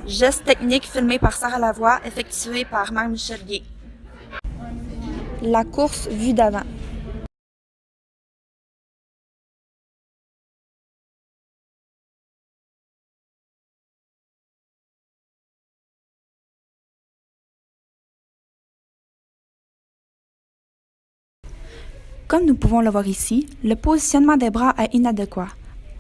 Gestes techniques filmés par Sarah Lavoie, effectués par Marie-Michel Guay. La course vue d'avant. Comme nous pouvons le voir ici, le positionnement des bras est inadéquat.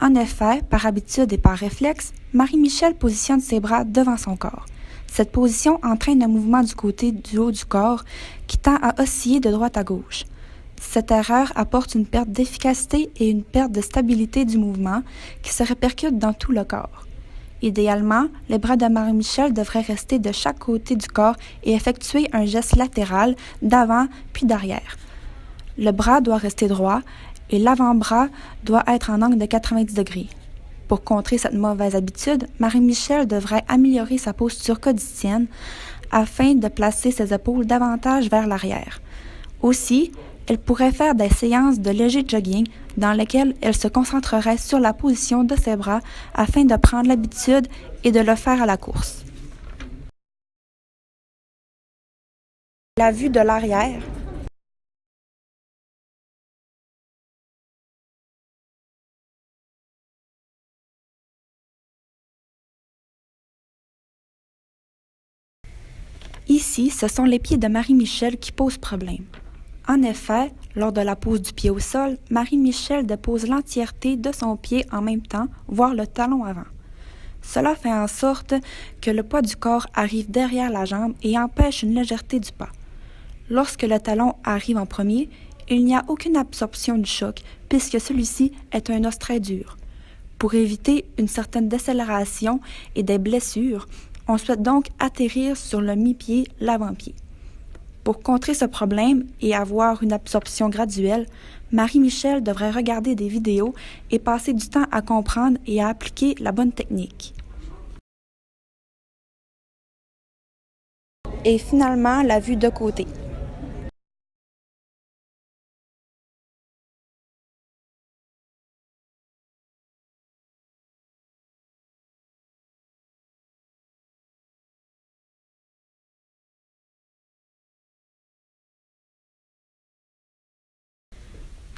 En effet, par habitude et par réflexe, Marie-Michel positionne ses bras devant son corps. Cette position entraîne un mouvement du côté du haut du corps qui tend à osciller de droite à gauche. Cette erreur apporte une perte d'efficacité et une perte de stabilité du mouvement qui se répercute dans tout le corps. Idéalement, les bras de Marie-Michel devraient rester de chaque côté du corps et effectuer un geste latéral d'avant puis d'arrière. Le bras doit rester droit et l'avant-bras doit être en angle de 90 degrés. Pour contrer cette mauvaise habitude, Marie-Michel devrait améliorer sa posture quotidienne afin de placer ses épaules davantage vers l'arrière. Aussi, elle pourrait faire des séances de léger jogging dans lesquelles elle se concentrerait sur la position de ses bras afin de prendre l'habitude et de le faire à la course. La vue de l'arrière. Ici, ce sont les pieds de Marie-Michel qui posent problème. En effet, lors de la pose du pied au sol, Marie-Michel dépose l'entièreté de son pied en même temps, voire le talon avant. Cela fait en sorte que le poids du corps arrive derrière la jambe et empêche une légèreté du pas. Lorsque le talon arrive en premier, il n'y a aucune absorption du choc puisque celui-ci est un os très dur. Pour éviter une certaine décélération et des blessures, on souhaite donc atterrir sur le mi-pied, l'avant-pied. Pour contrer ce problème et avoir une absorption graduelle, Marie-Michel devrait regarder des vidéos et passer du temps à comprendre et à appliquer la bonne technique. Et finalement, la vue de côté.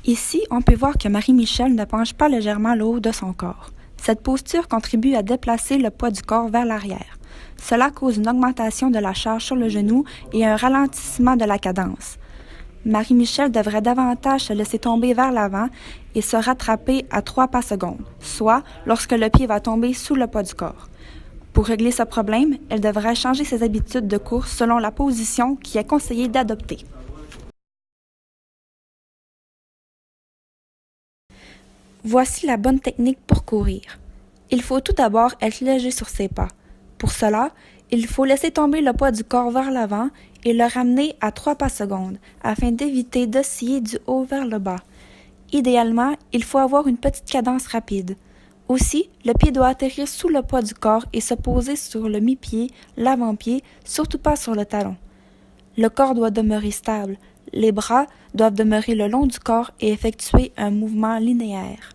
Ici, on peut voir que Marie-Michel ne penche pas légèrement le haut de son corps. Cette posture contribue à déplacer le poids du corps vers l'arrière. Cela cause une augmentation de la charge sur le genou et un ralentissement de la cadence. Marie-Michel devrait davantage se laisser tomber vers l'avant et se rattraper à 3 pas secondes, soit lorsque le pied va tomber sous le poids du corps. Pour régler ce problème, elle devrait changer ses habitudes de course selon la position qui est conseillée d'adopter. Voici la bonne technique pour courir. Il faut tout d'abord être léger sur ses pas. Pour cela, il faut laisser tomber le poids du corps vers l'avant et le ramener à 3 pas secondes afin d'éviter d'osciller du haut vers le bas. Idéalement, il faut avoir une petite cadence rapide. Aussi, le pied doit atterrir sous le poids du corps et se poser sur le mi-pied, l'avant-pied, surtout pas sur le talon. Le corps doit demeurer stable. Les bras doivent demeurer le long du corps et effectuer un mouvement linéaire.